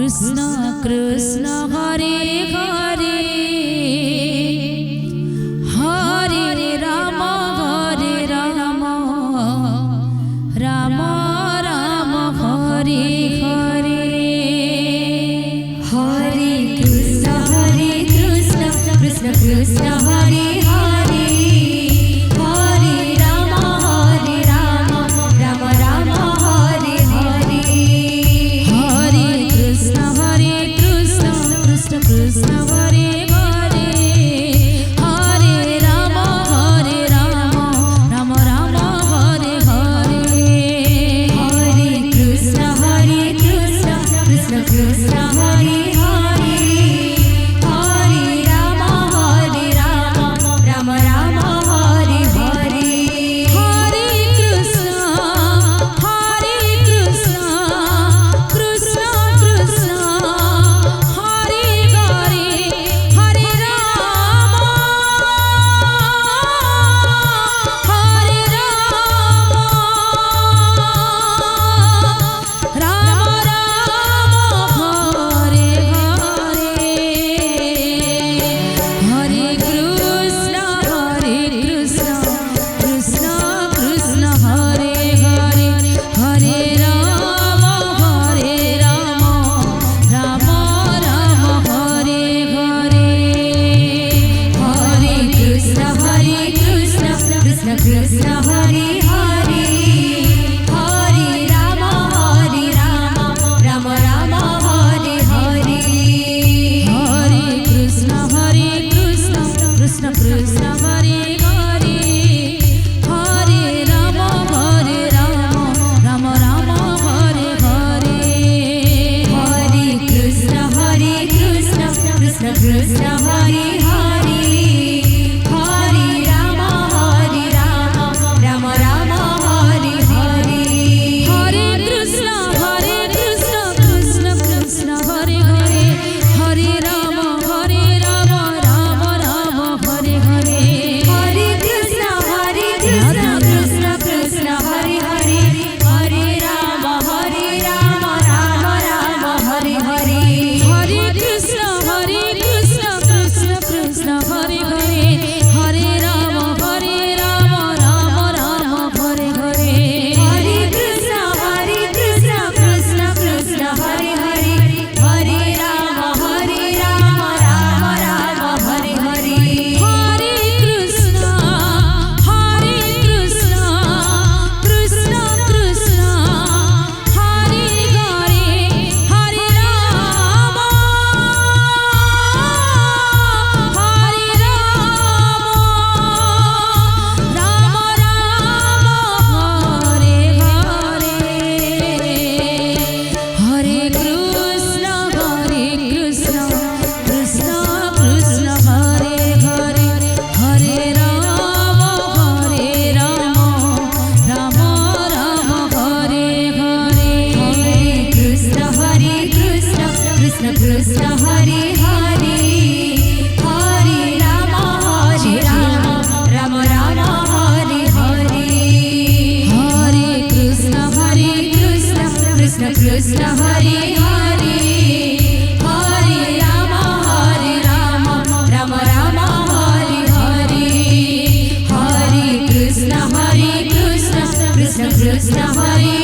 Krishna Krishna Hare Hare Hare Ram Ram Ram Hare Hare Hare Krishna Krishna Krishna Hare Hare Hare Ram Ram Ram Hare Hare Hare Krishna Krishna Krishna Hare Hare Hare Ram Ram Ram Hare Hare Hare Krishna Krishna Krishna Hare Hare Hare Ram Ram Ram Hare Hare Hare Krishna Krishna Krishna Hare Hare Hare Ram Ram Hare Hare Hare Krishna Krishna Krishna Hare Hare Hare Ram Ram Ram Hare Hare Hare Krishna Krishna Krishna Hare Hare Hare Ram Ram Ram Hare Hare Hare Krishna Krishna Krishna Hare Hare Hare Ram Ram Ram Hare Hare Hare Krishna Krishna Krishna Hare Hare Hare Ram Ram Ram Hare Hare Hare Krishna Krishna Krishna Hare Hare Hare Ram Ram Ram Hare Hare Hare Krishna Krishna Krishna Hare Hare Hare Ram Ram Ram Hare Hare Hare Krishna Krishna Krishna Hare Hare Hare Ram Ram Ram Hare Hare Hare Krishna Krishna Krishna Hare Hare Hare Ram Ram Ram Hare Hare Hare Krishna Krishna Krishna Hare Hare Hare Ram Ram Hare Hare Hare Krishna Krishna Krishna Hare Hare Hare Ram Ram Ram Hare Hare Hare Krishna Krishna Krishna Hare Hare Hare Ram Ram Hare Hare Hare Krishna Krishna Krishna Hare Hare Hare Ram Ram Hare Hare Hare Krishna Krishna Krishna Hare